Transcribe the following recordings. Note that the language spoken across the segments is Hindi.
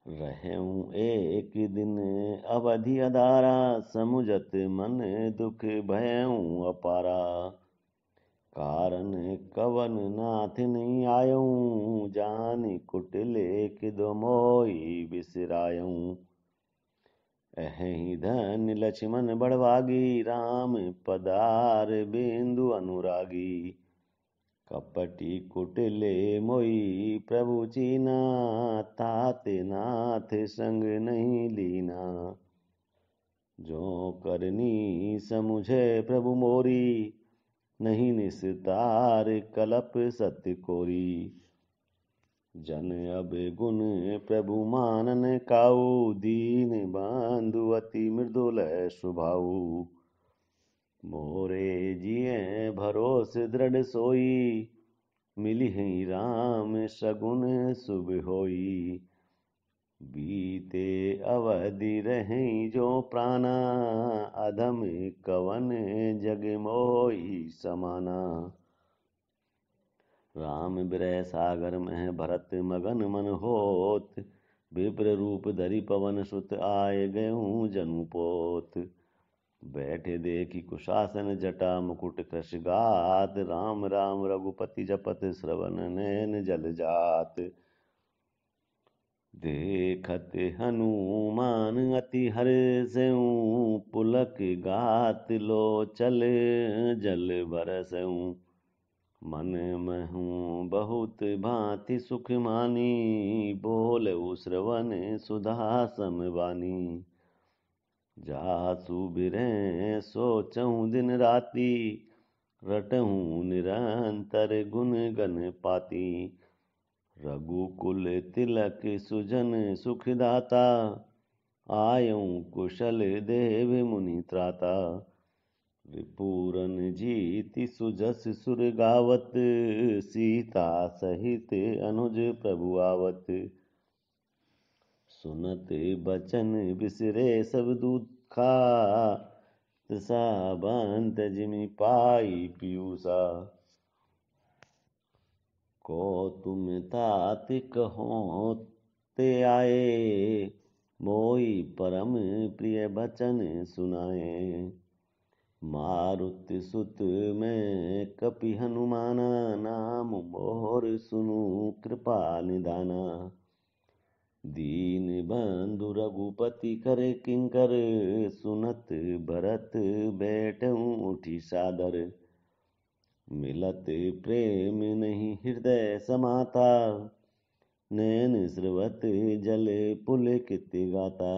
रहूं एक दिन अवधि अदारा, समुझत मन दुख भयऊं अपारा। कारण कवन नाथ नहीं आयूं, जान कुटिले किदो मोई बिसरायूं। अहि धन लक्ष्मण बड़भागी, राम पदार बिंदु अनुरागी। कपटी कुटिले मोई प्रभु चीना, ताते नाथ संग नहीं लीना। जो करनी समुझे प्रभु मोरी, नहीं निस्तार कलप सत्य कोरी। जन अब गुण प्रभु मानन काऊ, दीन बंधु अति मृदुल स्वभाऊ। मोरे जिये भरोस दृढ़ सोई, मिली ही राम सगुन शुभ होई। बीते अवधि रहें जो प्राणा, अधम कवन जग मोहि समाना। राम विरह सागर में भरत मगन मन होत, विप्र रूप धरि पवन सुत आए गयूं जनुपोत। बैठे देखी कुशासन जटा मुकुट कृश गात, राम राम रघुपति जपत श्रवण नैन जल जात। देखत हनुमान अति हर्षऊं, पुलक गात लोचल जल बरसऊं। मन महूँ बहुत भांति सुख मानी, बोलऊ श्रवण सुधा समवानी। जासु बिरह सोचऊं दिन राति, रटऊं निरंतर गुण गण पाती। रघुकुल तिलक सुजन सुखदाता, आयऊं कुशल देव मुनि त्राता। रिपुरन जीति सुजस सुर गावत, सीता सहित अनुज प्रभु आवत। सुनत बचन बिसरे सब दुखा, तसा बंत जिमि पाई पीयूषा। को तुम तात कहो ते आए, मोई परम प्रिय बचन सुनाए। मारुति सुत मैं कपि हनुमाना, नाम मोर सुनु कृपा निदाना। दीन बंधु रघुपति करे किंकर, सुनत भरत बैठऊं उठी सादर। मिलत प्रेम नहीं हृदय समाता, नैन स्रवत जल पुलकित गाता।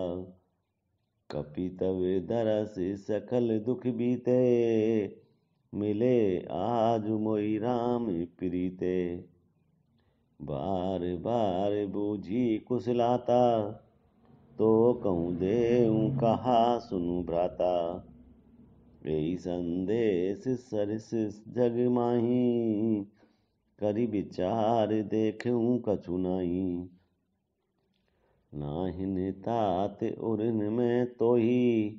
कपि तव दरस सकल दुख बीते, मिले आज मोहि राम प्रीते। बार बार बूझी कुशलाता, तो कहूँ देऊँ कहा सुनु भ्राता। यही संदेश सरस जग माही, करि विचार देखूं कछु नाही। नाहिन तात उरन में तोही,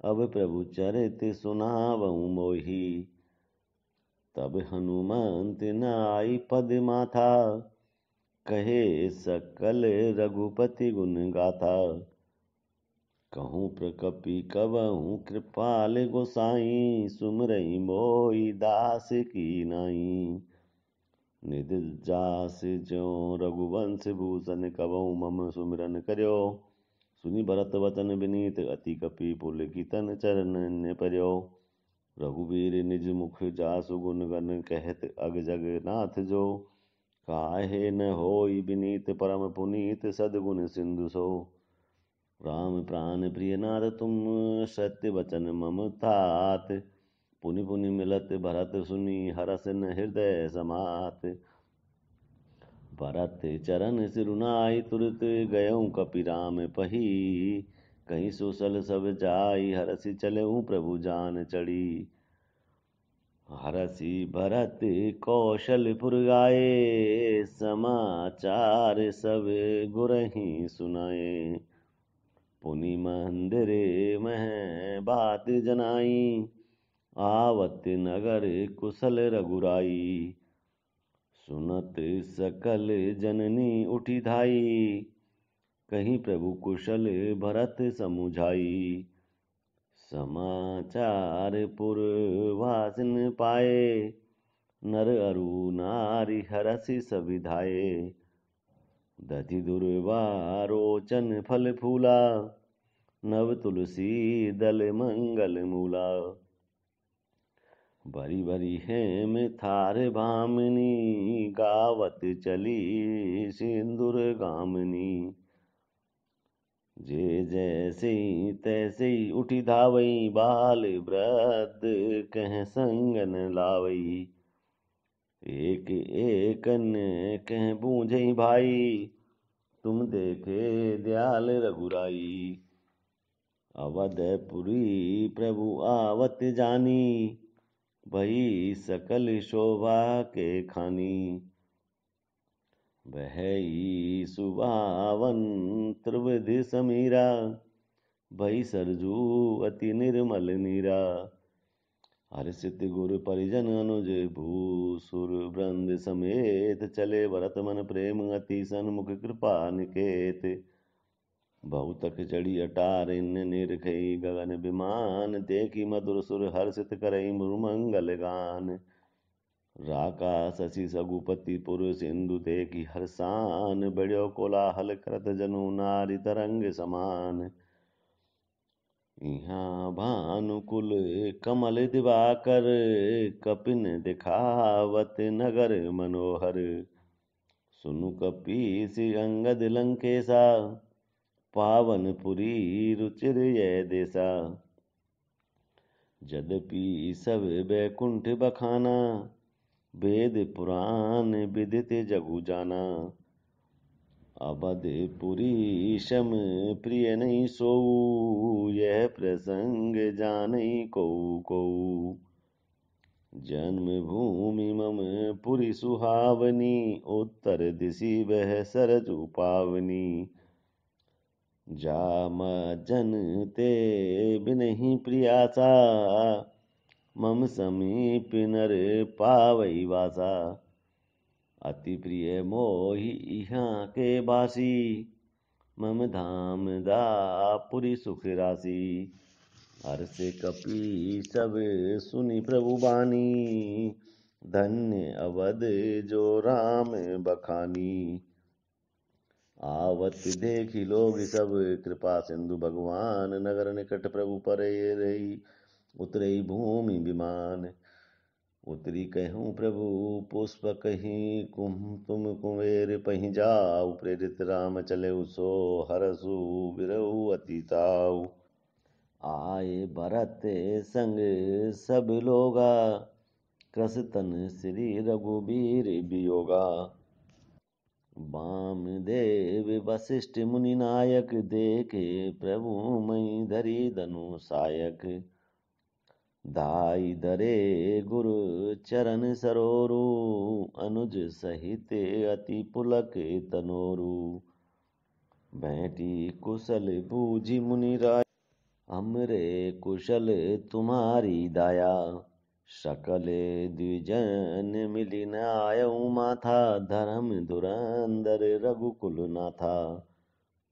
अब प्रभु चरित सुनावऊं मोही। तब हनुमंत नाई पद माथा, कहे सकल रघुपति गुण गाथा। कहूँ प्रकपि कबहूँ कृपाल गोसाई, सुमरई मोहि दास की नाई। निज जास ज्यों रघुवंश भूषण, कबहूँ मम सुमिरन कर्यो। सुनि भरत वचन विनीत, अति कपि पुलकितन चरण पर्यो। रघुवीर निज मुख जासु गुण गण, कहत अग जग नाथ जो। काहे न होई विनीत परम पुनीत, सद्गुण सिंधु सो। राम प्राण प्रिय नाथ तुम, सत्य वचन मम तात। पुनि पुनि मिलत भरत सुनी, हरस न हृदय समात। भरत चरण सिरुनाई, तुरत गयऊं कपि राम पही। कहीं सुसल सब जाई, हरसि चलऊं प्रभु जान चढ़ी। हरसि भरत कौशलपुर आए, समाचार सब गुरहि सुनाए। पुनि मंदिर मह बात जनाई, आवत नगर कुशल रघुराई। सुनत सकल जननी उठी धाई, कहीं प्रभु कुशल भरत समुझाई। समाचार पुरवासिन पाए, नर अरु नारी हरसि सविधाए। दधि दुर्वा रोचन फल फूला, नव तुलसी दल मंगल मूला। बरी बरी हेम थार भामिनी, गावत चली सिंदूर गामिनी। जे जैसे तैसे उठी धावई, बाल वृद्ध कह संग न लावई। एक एक ने कह बूझे भाई, तुम देखे दयाल रघुराई। अवधपुरी प्रभु आवत जानी, भई सकल शोभा के खानी। बहई सुबावन त्रिविधि समीरा, भई सरजू अति निर्मल नीरा। हर्षित गुर परिजन अनुज भूसुर वृंद समेत, चले भरत मन प्रेम अति सन्मुख कृपा निकेत। बहुतक चढ़ी अटारिन निरखई, गगन विमान देखी मधुर सुर, हर्षित करई मुरुमंगल गान। राका शशि सगुपति पुर, सिंधु देखी हर्षान। बड़ो कोलाहल करत जनु, नारी तरंग समान। यहाँ भानुकुल कमल दिवाकर, कपिन दिखावत नगर मनोहर। सुनु कपीस अंगद लंकेशा, पावनपुरी रुचिर यह देसा। यद्यपि सब बैकुंठ बखाना, वेद पुराण विदित जगु जाना। अवधपुरी शम प्रिय नहीं सोऊ, यह प्रसंग जानई कऊ कऊ। जन्म भूमि मम पुरी सुहावनी, उत्तर दिशि वह सरजू पावनी। जाम जन ते बिनहि प्रियासा, मम समीप नर पावई वासा। अति प्रिय मोहि यहाँ के बासी, मम धाम दापुरी सुख राशि। हर्ष कपि सब सुनि प्रभु बानी, धन्य अवध जो राम बखानी। आवत देखी लोग सब कृपा सिंधु भगवान, नगर निकट प्रभु परे रही उतरई भूमि विमान। उतरी कहूँ प्रभु पुष्प कहीं, तुम कुंवेर पहीं जाऊ। प्रेरित राम चले सो, हरसु बिरहु अति ताऊ। आए भरत संग सब लोगा, कृस तन श्री रघुबीर वियोगा। वामदेव वशिष्ठ मुनि नायक, देखे प्रभु मई धरी धनु सायक। दाई धरे गुरु चरण सरोरु, अनुज सहित अति पुलक तनोरु। बैठी कुशल बूझी मुनि राय, हमरे कुशल तुम्हारी दाया। सकल द्विजन मिली न आयऊ माथा, धर्म धुरंधर रघुकुल नाथा।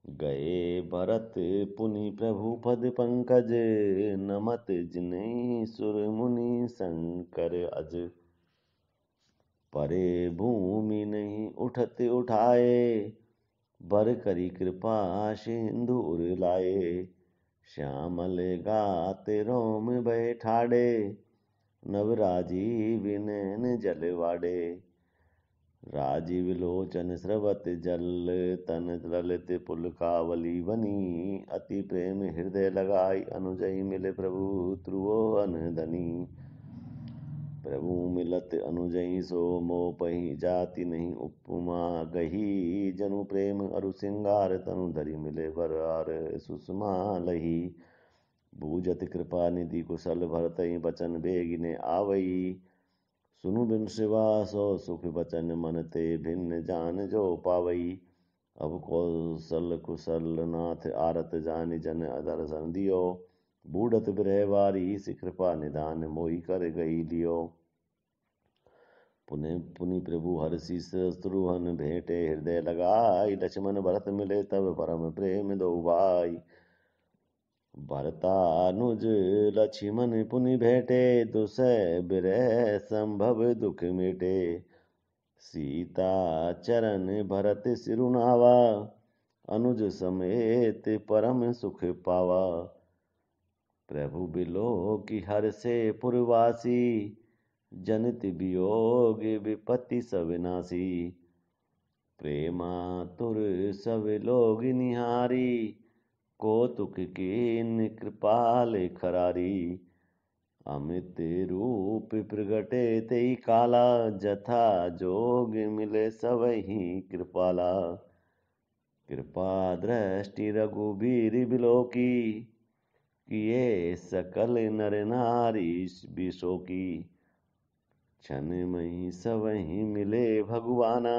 गए भरत पुनि प्रभु पद पंकज, नमत जिन्हि सुर मुनि शंकर अज। परे भूमि नहीं उठत उठाए, बर करी कृपा सिंधु उर लाए। श्यामल गात रोम भय ठाड़े, नव राजीव नैन जलवाड़े। राजीव लोचन स्रवत जल, तन ललित पुलकावली बनी। अति प्रेम हृदय लगाई, अनुजई मिले प्रभु त्रुवोअन धनी। प्रभु मिलत अनुजई सो, मोह जाति नहीं उपमा गही। जनु प्रेम अरु सिंगार, तनु धरि मिले बरार सुषमा लही। बूझत कृपा निधि कुशल, भरतहि बचन बेगिने आवई। सुनु बिन शिवा सो सुख बचन, मन ते भिन्न जान जो पावई। अब कौशल कुशल नाथ आरत जानि, जन दर्शन दियो। बूढ़त बिरह वारी, कृपा निदान मोहि कर गई लियो। पुनि पुनि प्रभु हरषि शत्रुघ्न भेंटे हृदय लगाई। लक्ष्मण भरत मिले तब परम प्रेम दो भाई। भरतानुज लक्ष्मण पुनि भेंटे दुसह बिरह संभव दुख मिटे। सीता चरण भरत सिरुनावा अनुज समेत परम सुख पावा। प्रभु बिलो की हर से पुरवासी जनित वियोग विपत्ति सब नासी। प्रेमातुर सब लोग निहारी कौतुक कीन कृपाल खरारी। अमित रूप प्रगटे तेई काला जथा जोग मिले सबहि कृपाला। कृपा दृष्टि रघुबीर बिलोकी किए सकल नर नारी बिशोकी। क्षण मही सबहि मिले भगवाना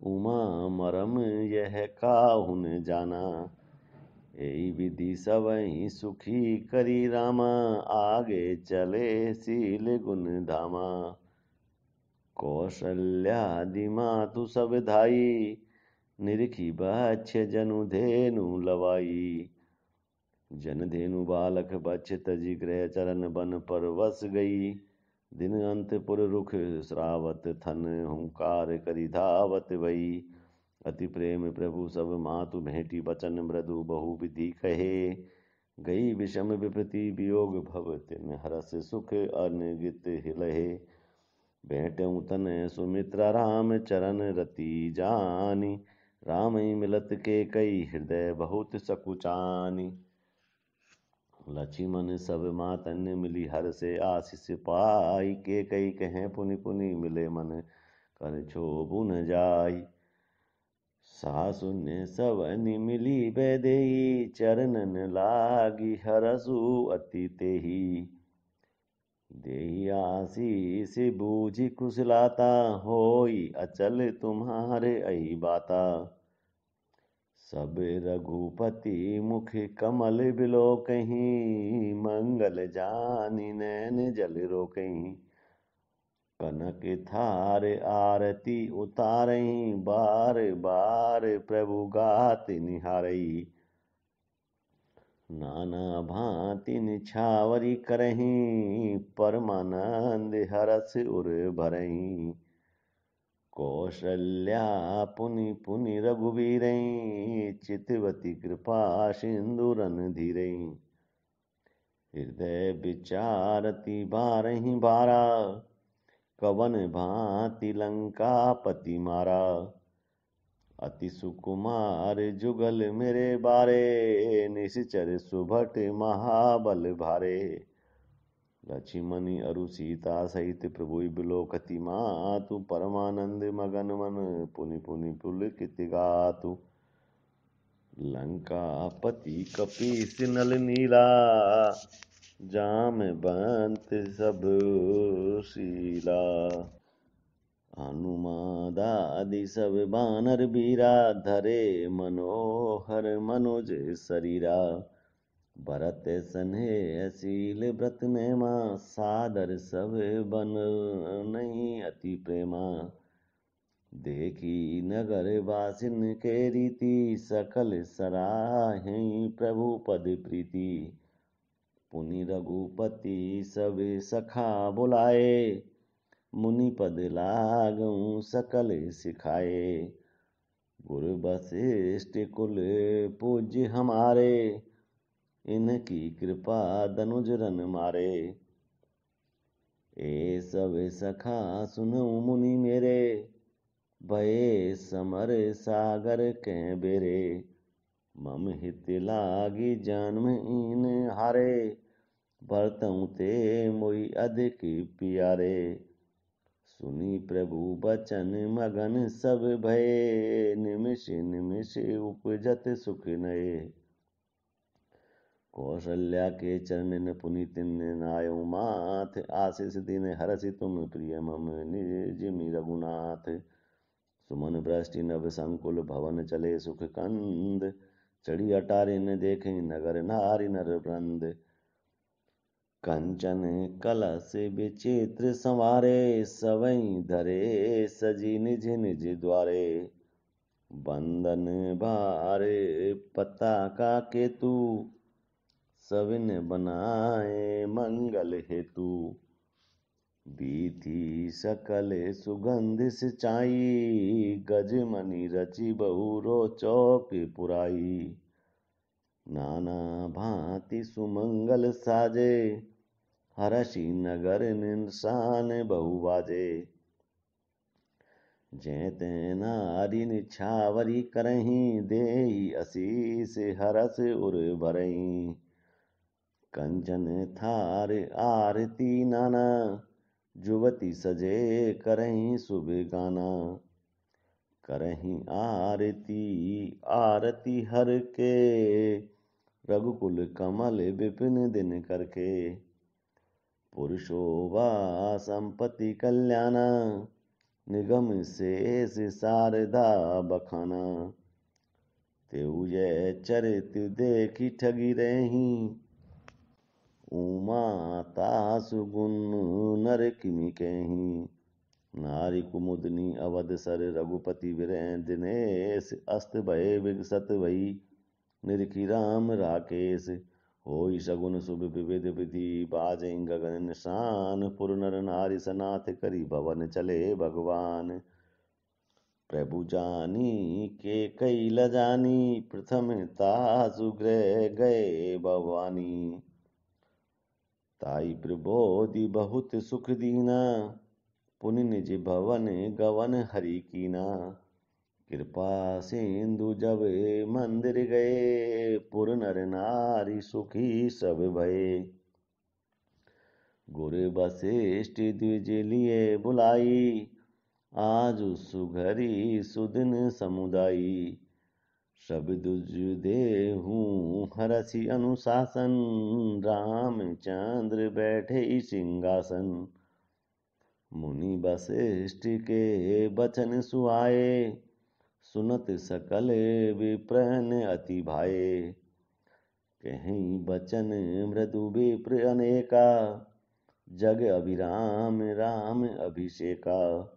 उमा मरम यह काहू न जाना। यही विधि सबहि सुखी करी रामा आगे चले शील गुण धामा। कौशल्यादि मातु सब धाई निरखी बच्छ जनु धेनु लवाई। जन धेनु बालक बच्छ तजी गृह चरण बन पर वस गई। दिन अंतपुर रुख श्रावत थन हुंकार करी धावत भई। अति प्रेम प्रभु सब मातु भेंटी बचन मृदु बहु विधि कहे। गई विषम विपति वियोग भव तिन हरस सुख अनगित हिलहे। भेंटऊ तन सुमित्रा राम चरण रति जानी। राम ही मिलत के कई हृदय बहुत सकुचानी। लक्ष्मण सब मातन्य मिली हर से आशीष पाई। के कई कहें पुनि पुनि मिले मन कर क्षोभु न जाई। सासुन सवनि मिली बैदेही चरणन लागी हरसु अति तेही। देही आशीष बूझी कुशलाता होई अचल तुम्हारे अहि बाता। सब रघुपति मुख कमल बिलो कहीं मंगल जानी नैन जल रो कहीं। कनक थार आरती उतारही बार बार प्रभु गात निहारई। नाना भांति निछावरी करही परमानंद हरस उर भरही। कौशल्या पुनि पुनि रघुवीरई चितवती कृपा सिंधुरन धीरई। हृदय विचारती बारही बारा कवन भांति लंका पति मारा। अति सुकुमार जुगल मेरे बारे निश्चर सुभट महाबल भारे। लक्ष्मणि अरु सीता सहित प्रभु बिलोकति मातु परमानंद मगन मन पुनि पुनि पुलकित गातु। लंका पति कपीस नल नीला जामवंत सब शीला। हनुमादादि सब बानर बीरा धरे मनोहर मनोज शरीरा। भरत सन्हे असील व्रत नेमा सादर सब बन नहीं अति प्रेमा। देखी नगर वासिन के रीति सकल सराहें प्रभु पद प्रीति। पुनि रघुपति सब सखा बुलाए मुनि पद लागू सकल सिखाए। गुरु वशिष्ठ कुल पूज्य हमारे इनकी कृपा दनुज रन मारे। ए सब सखा सुनो मुनि मेरे भये समर सागर के बेरे। मम हित लागी जन्म इन हारे बरतऊँ ते मोई अधिक प्यारे। सुनी प्रभु बचन मगन सब भये निमिष निमिष उपजत सुख नये। कौशल्या के चरण पुनितिन नायु माथ आशीष दिन हरसि तुम प्रिय मम निजमि रघुनाथ। सुमन वृष्टि नभ संकुल भवन चले सुख कंद। चढ़ी अटारी न देखें नगर नारी नर वृंद। कंचन कलश विचित्र संवारे, सवई धरे सजी निज निज द्वारे। बंदन भार पताका केतु, सविन बनाए मंगल हेतु। बीथी सकल सुगंध सिंचाई, गजमणि रचि बहु रोचक पुराई। नाना भांति सुमंगल साजे, हरषि नगर निशान बहु बाजे। जैते नारी निछावरी करहीं, देहि असीस हरस उर भरहीं। कंचन थार आरती नाना, जुवती सजे करहीं शुभ गाना। करहीं आरती हर के, रघुकुल कमल विपिन दिन करके। पुरुषोवा संपत्ति कल्याणा, निगम शेष शारदा बखाना। तेऊ ये चरित देखी ठगी रहीं, उमा तासु गुण नर किमि कहीं। नारी कुमुदनी अवध सर, रघुपति वीरें दिनेश। अस्त भय विगसत भई, निरखी राम राकेश। होई सगुन शुभ विविध विधि, बाजें गगन निशान। पुर नर नारी सनाथ करी, भवन चले भगवान। प्रभु जानी के कई लजानी, प्रथम तासु गृह गए भवानी। ताई प्रबोधि बहुत सुख दीना, पुनि निज भवन गवन हरि कीना। कृपा सिंधु जब मंदिर गए, पुर नर नारी सुखी सब भये। गुर वशिष्ठ द्विज लिए बुलाई, आजु सुघरी सुदिन समुदाई। सब दुज देहूँ हरषि अनुशासन, रामचंद्र बैठे सिंहासन। मुनि वशिष्ठ के बचन सुहाए, सुनत सकल विप्रन अति भाए। कहीं बचन मृदु विप्र अनेका, जग अभिराम राम अभिषेका।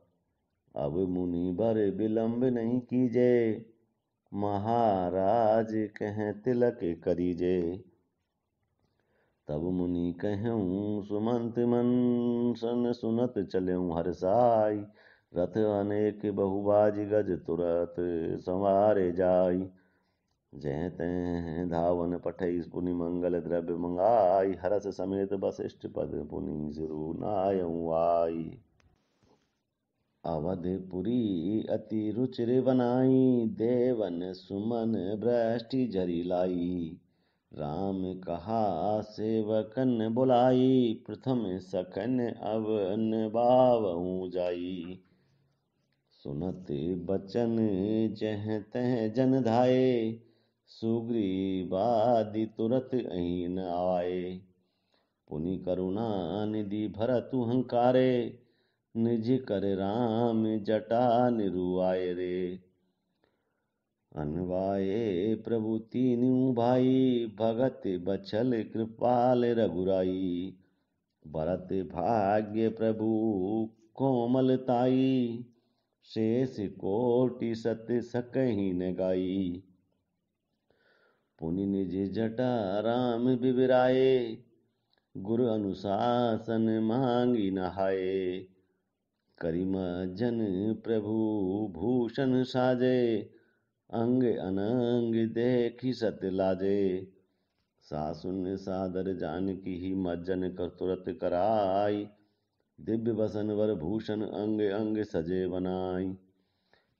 अब मुनि बर विलंब नहीं कीजे, महाराज कहें तिलक करीजे। तब मुनि कहूँ सुमंत मन, सन सुनत चलऊँ हर्षाई। रथ अनेक बहुबाज, गज तुरत संवारे जाई। जय तैं धावन पठई, पुनि मंगल द्रव्य मंगाई। हरस समेत वशिष्ठ पद, पुनि सिरु नायऊँ आई। अवधपुरी अति रुचिर बनाई, देवन सुमन वृष्टि झरी लाई। राम कहा सेवकन बुलाई, प्रथम सखन अवन बावहूँ जाई। सुनत बचन जह तह जन धाये, सुग्रीवादि तुरत अहीं न आए। पुनि करुणा निधि भरतु हंकारे, निज कर राम जटा निरुआए रे। अनवाये प्रभु तीनू भाई, भगत बछल कृपाल रघुराई। भरत भाग्य प्रभु कोमलताई, शेष कोटि सत सकहीं न गाई। पुनि निज जटा राम बिबराए, गुरु अनुशासन मांगी नहाए। करिम जन प्रभु भूषण साजे, अंग अनंग देखी सत लाजे। सासुन सादर जानकी ही, मज्जन कर तुरत कराई। दिव्य बसन वर भूषण, अंग अंग सजे बनाई।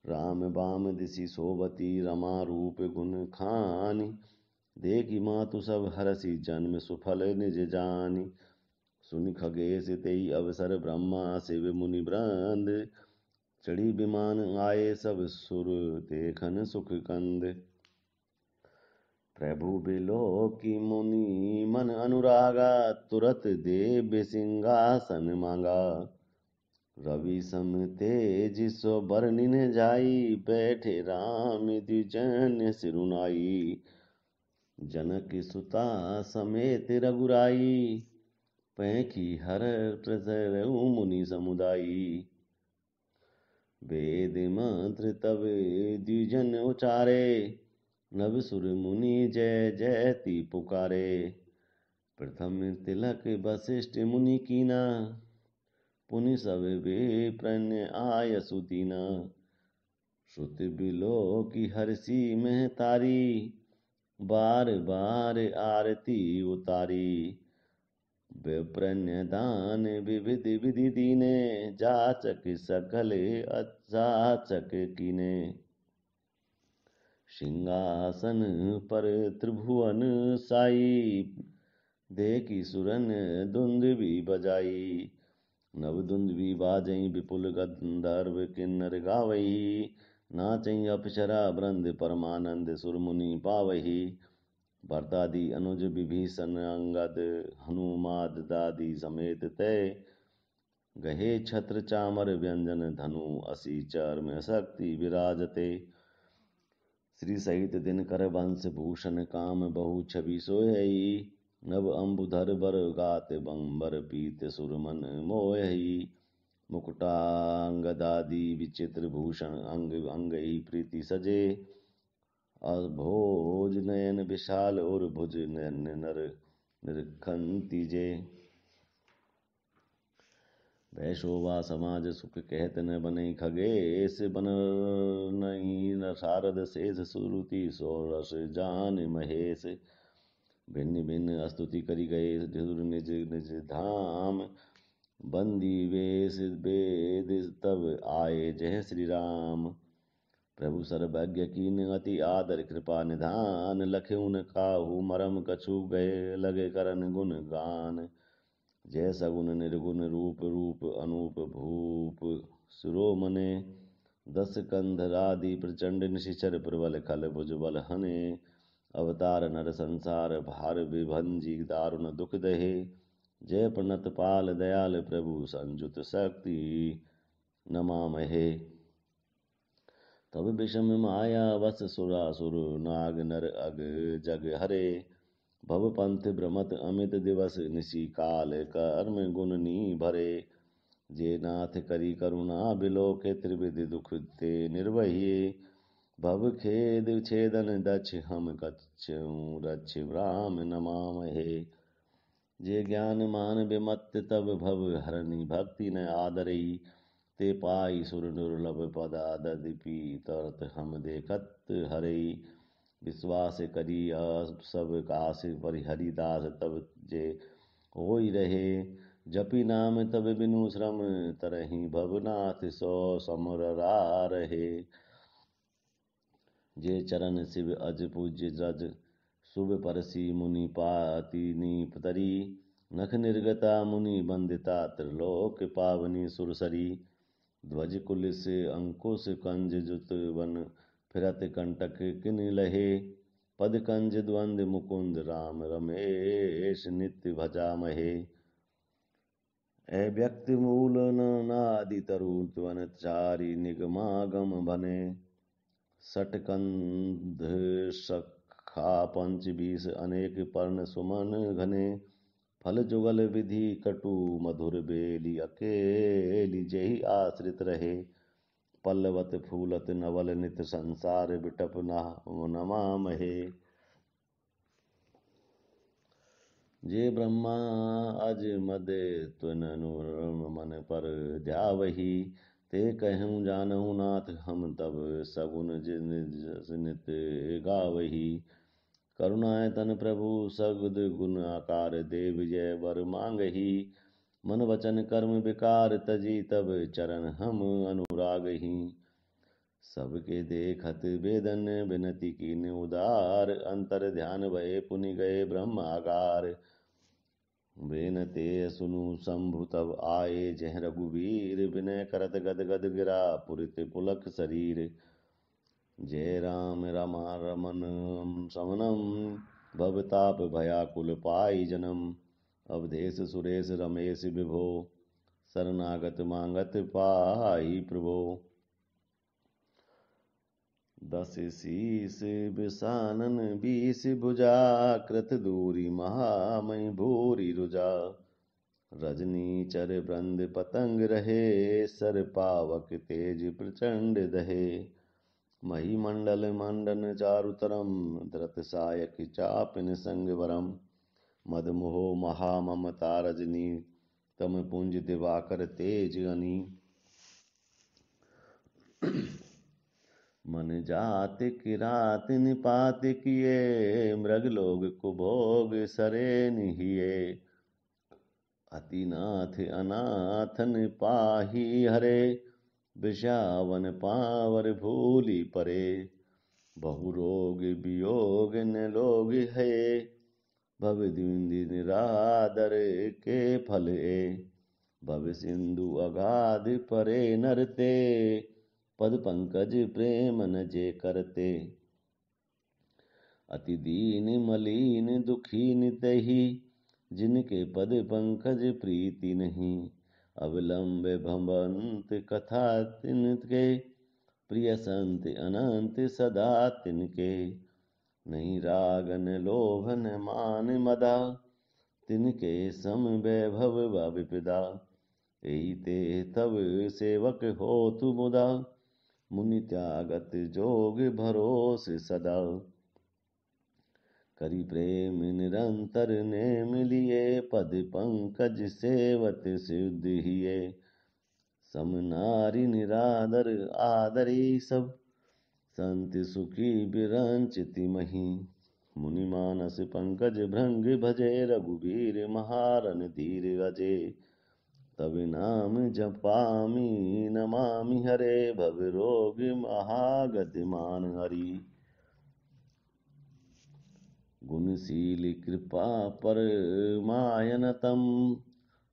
राम बाम दिसि सोबती, रमा रूप गुण खानी। देखी मातु सब हरषि, जन्म सुफल निज जानी। सुनि खगेश तेई अवसर, ब्रह्मा शिव मुनि वृंद। चढ़ी विमान आए सब सुर, देखन सुख कंद। प्रभु बिलो की मुनि मन अनुरागा, तुरत देव सिंहासन मांगा। रवि सम तेज सो बरनि न जाई, बैठे राम द्विजन सिरुनाई। जनक सुता समेत रघुराई, पैखी हर प्रसरऊ मुनि समुदायी। वेद मंत्र तब द्विजन उचारे, नव सुर मुनि जय जयति पुकारे। प्रथम तिलक वशिष्ठ मुनि कीना, पुनि सब विप्रन आय सुदीना। श्रुति बिलो की हर्षि महतारी, बार बार आरती उतारी। विप्रन्य दान विविध विधि दीने, जाचक सकल अजाचक कीने। सिंहासन पर त्रिभुवन साई, देखी सुरन दुंदुभि बजाई। नव दुंदुभि बाजई विपुल गंधर्व किन्नर गावही। नाचई अप्सरा वृंद परमानंद सुरमुनि पावही। भरतादि अनुज विभीषण अंगद, हनुमाद दादि समेत तय। गहे छत्र चामर व्यंजन धनु, असी चर्म शक्ति विराजते। श्री सहित दिनकर वंश भूषण, काम बहु छवि सोयई। नव अम्बुधर बर गात बंबर, पीत सुरमन मोयही। मुकुटांगदादि विचित्र भूषण, अंग अंगई प्रीति सजे। अभोज नयन विशाल और भुज नर निरखंति जे। वैशोवा समाज सुख कहत न बनै खगेश, बन नहीं न शारद शेष सुरुति सोरस जान महेश। भिन्न भिन्न स्तुति करि गए धिर निज निज धाम, बंदी वेश वेद तब आए जय श्री राम। प्रभु सर्वज्ञ कीन अति आदर कृपा निधान, लख्यु न काहू मरम कछु गए लगे करन गुण गान। जय सगुन निर्गुण रूप रूप अनूप भूप शिरोमणे। दस कंधरादि प्रचंड निशिचर प्रबल खल भुज बल हने। अवतार नर संसार भार विभंजी दारुण दुख दहे। जय प्रणत पाल दयाल प्रभु संजुत शक्ति नमामहे। तब विषम माया वस सुरासुर, नाग नर अग जग हरे। भव पंथ भ्रमत अमित दिवस, निशि काल कर्म गुण नी भरे। जे नाथ करी करुणा बिलोके, त्रिविधि दुख ते निर्वहिए। भव खेद छेदन दक्ष हम कच्छुं, रक्ष राम नमामहे। जे ज्ञान मान विमत्त तब भव हरनि, भक्ति न आदरई। ते पाई सुर दुर्लभ पदा, ददपि तरत हम देखत हरई। विश्वास करी सब कास, परिहरि दास तब जे होई रहे। जपि नाम तब बिनु श्रम, तरहि भवनाथ सो समरा रहे। जे चरण शिव अज पूज्य जज, शुभ परसी मुनि पाति नीपतरी। नख निर्गता मुनि बंदिता, त्रिलोक पावनी सुरसरी। ध्वज कुलिस अंकुश कंज जुत वन, फिरत कंटक किन लहे। पद कंज द्वंद मुकुंद राम, रमेश नित्य भजामहे। अव्यक्त मूल नादि तरु, त्वन चारि निगमागम बने। सटकंध सखा पंच बीस, अनेक पर्ण सुमन घने। फल जुगल विधि कटु, मधुर बेली अकेली जेहि आश्रित रहे। पल्लवत फूलत नवल नित, संसार बिटप नमामहे। जे ब्रह्मा अज मद त्वननु, मन पर ध्यावही। ते कहूँ जानहु नाथ हम तब, सगुन नित गावही। करुणाय तन प्रभु सगद गुण आकार, देव जय वर मांगही। मन वचन कर्म विकार तजी, तब चरण हम अनुरागही। सबके देखत वेदन विनति कीन उदार, अंतर ध्यान भये पुनि गए ब्रह्मागार। बेनते सुनु शंभु तब आए, जह रघुवीर विनय करत गद गद गिरा पुरित पुलक शरीर। जय राम रमा रमन समनम, भवताप भयाकुल पाई जनम। अवधेश सुरेश रमेश विभो, शरणागत मांगत पाई प्रभो। दस शीस विषानन बीस भुजा, कृत दूरी महामय भूरि रुजा। रजनी चर वृंद पतंग रहे, सर पावक तेज प्रचंड दहे। मही मंडल मंडन चारुतरम, धृत सायक चापिन संग वरम। मदमोह महाममता रजनी, तम पुंज दिवाकर तेज अनी। मन जात किरात निपात किए, मृग लोग कुभोग सरे निहिए। अतिनाथ अनाथन पाही हरे, विषावन पावर भूलि परे। बहु रोग वियोग न लोग है, भव द्विंद निरादर के फल ए। भव सिंधु अगाध परे नरते, पद पंकज प्रेम न जे करते। अति दीन मलीन दुखी नितहि, जिनके पद पंकज प्रीति नहीं। अविलंब भवंत कथा तिनके, प्रिय संत अनंत सदा तिनके। नहीं रागन लोभन मान मदा, तिनके सम वैभव विपदा। एहि ते तब सेवक होतु मुदा, मुनि त्यागत जोग भरोस सदा। करि प्रेम निरंतर ने मिलिए, पद पंकज सेवत सिद्ध हिए। सम नारी निरादर आदरी सब, संत सुखी विरंचिति मही। मुनि मानस पंकज भृंग भजे, रघुबीर महारन धीर गजे। तब नाम जपामि नमामि हरे, भव रोग महागति मान हरि। गुणशील कृपा परमायनतम,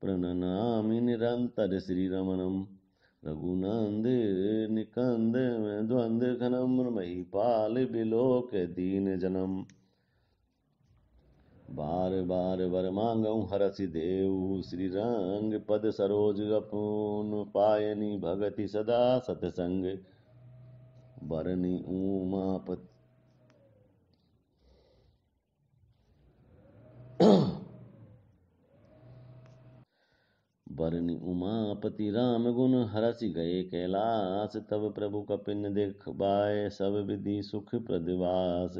प्रणनामि निरंतर श्री रमणम। रघुनंद निकंद द्वंद घनम, महिपाल बिलोक दीन जनम। बार बार वर मांगऊँ हरषि देव, श्री रंग पद सरोज अपुन पायनी। भगति सदा सतसंग, बरनि उमापति बरनि उमापति राम गुण, हरषि गए कैलास। तब प्रभु कपिन देखबाय, सब विधि सुख प्रदवास।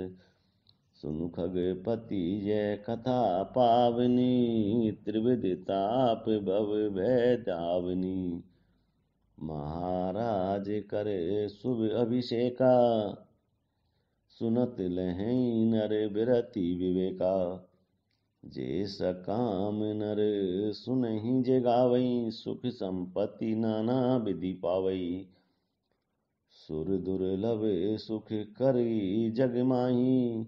सुनु खगपति जय कथा पावनी, त्रिविध ताप भव भय दावनी। महाराज करे शुभ अभिषेका, सुनत लहै नर बिरति विवेका। जे सकाम नर सुनहि जे गावई, सुख संपत्ति नाना विधि पावई। सुर दुर्लभ सुख करी जग माही,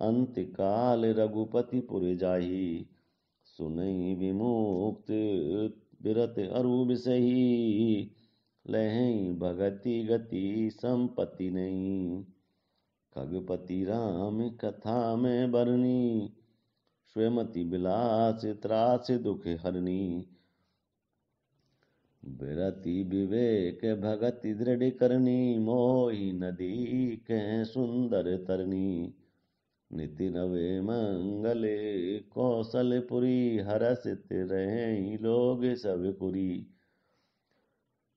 अंत काल रघुपति पुर जाही। सुनई विमुक्त बिरत अरु बिसही, लहई भगति गति संपत्ति नहीं। खगपति राम कथा में बरनी, स्वयमति बिलास त्रास दुख हरनी। बिरति विवेक भगति दृढ़ करनी, मोहि नदी कह सुंदर तरनी। निति नवे मंगल कौशलपुरी, हरषित रहे लोग सब पुरी।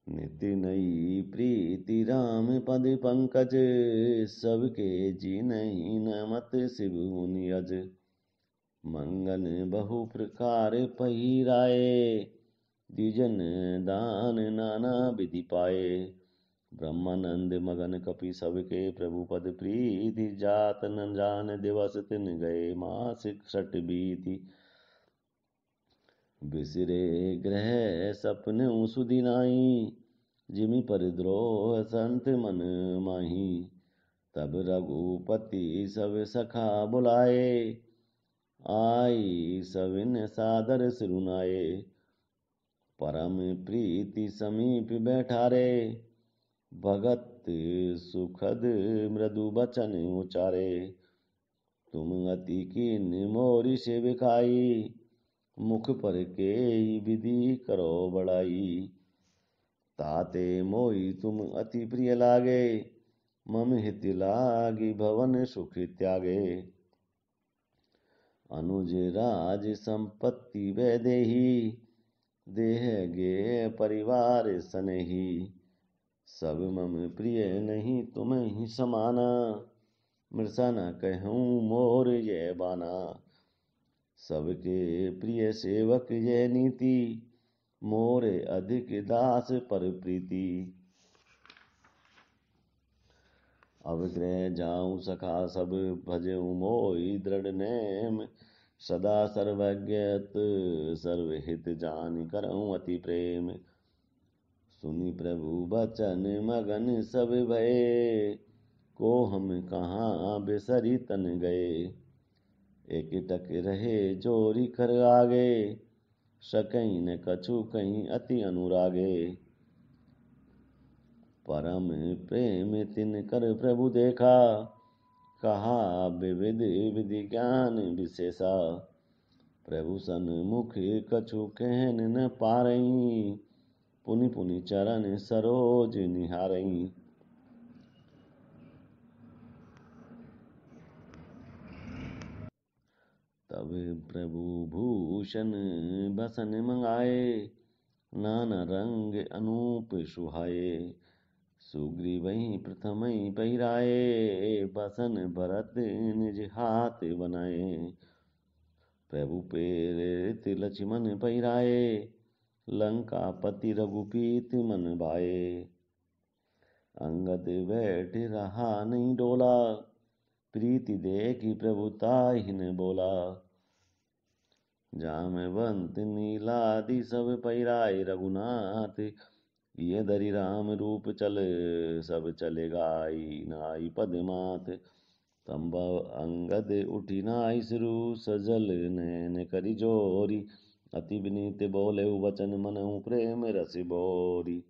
निति नई प्रीति राम पद पंकज, सबके जीनहि नमत शिव मुनि अज। मंगल बहु प्रकार पहिराए, द्विजन दान नाना विधि पाए। ब्रह्मानंद मगन कपि सबके, प्रभु पद प्रीति जात न जान दिवस तिन गए मास छठ बीति। बिसरे ग्रह सपने सुदिनाई, जिमि पर द्रोह संत मन माही। तब रघुपति सब सखा बुलाए, आई सविन सादर सिरुनाए। परम प्रीति समीप बैठारे, भगत सुखद मृदु बचन उचारे। तुम अति कीन मोरी सेविकाई, मुख पर के विधि करो बड़ाई। ताते मोहि तुम अति प्रिय लागे, मम हित लागी भवन सुख त्यागे। अनुज राज संपत्ति वैदेही, देह गे परिवार सनही। सब मम प्रिय नहीं तुम ही समाना, मृषा न कहूँ मोर ये बाना। सबके प्रिय सेवक ये नीति, मोरे अधिक दास पर प्रीति। अब गृह जाऊं सखा सब भजऊं मोहि दृढ़ नेम। सदा सर्वज्ञत सर्वहित जान करऊं अति प्रेम। सुनि प्रभु बचन मगन सब भये, को हम कहाँ बिसरी तन गए। एक टक रहे जोरी कर आगे, सकई न कछु कहीं अति अनुरागे। परम प्रेम तिन कर प्रभु देखा, कहा विविध विधि ज्ञान विशेषा। प्रभु सन्मुख कछु कहन न पारई, पुनि पुनि चरण सरोज निहारई। तब प्रभु भूषण बसन मंगाए, नाना रंग अनूप सुहाए। सुग्रीवहि प्रथमहि पहिराए, बसन भरत निज हाथ बनाए। प्रभु प्रेरित लक्ष्मण पहिराए, लंकापति रघुपीत मन भाए। अंगद बैठ रहा नहीं डोला, प्रीति देखी प्रभु ताहि न बोला। जामवंत नीलादि सब पहिराए रघुनाथ, ये धरि राम रूप चल सब चले गाई नाई पदमात। तंब अंगद उठी नाई सिरु, सजल नैन करि जोरी। अति विनीत बोले वचन मनहु प्रेम रस बोरी।